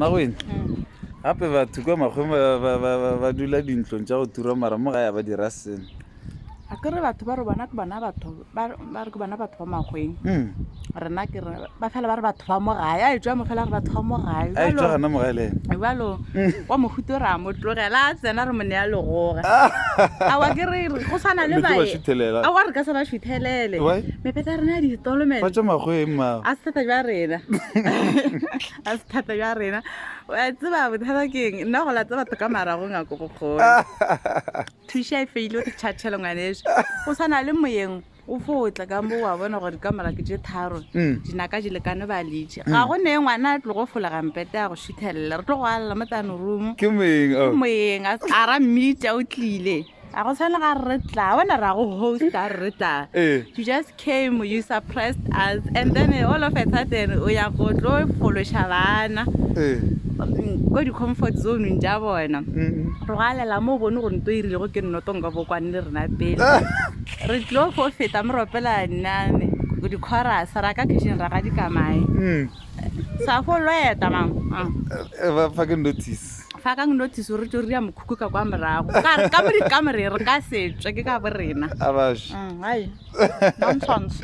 Magweng gape batho kwa magweng ba dula dintlong tša go tura mara mo gae ba dira seno a kere batho ba re bona ke bona batho ba re ke bona batho ba magweng rena ke re ba fela ba re batho ba mo gae a etswa mo fela re batho ba mo gae a etswa gana mo gae le ene jalo kwa mohuto re a mo tlogela a tsena re mo nea legoga a wa ke re go sana le bae a wa re ka sa ba šuthelele mepeta rena ya ditolomene ba tša magweng ma a se thata jwa rena a se thata jwa rena wa tseba bothata ke eng nna go latsa batho ka maragong a ko go kgona thuša e feile o tšhatšhele ngwaneso go sana le moyeng o fotla ka mo wa bona gore dikamara ke tše tharo dinaka di lekane ba letše ga go ne ngwana a tlo go folagampete a go šuthelela re tlo go alela mo tano room ke moyeng a ra mmitša o tlile a go tshwane ga re tla bona ra go host a re tla you just came you surprised us and then all of a sudden o ya go tlo fološa bana ko di-comfort zoneng tša bona re go alela mo o bone gore nto irilego ke nnotonka bokwane le rena pele re tlo fo feta mo ropela nane di-chorus ra ka kitchen ra ga dikamae sa fo loeta mang fucking notice fa kang notice re tlo re ya mokhukhu ka kwa morago ka mo dikamere re ka setswe ke ka borena a baš nonsense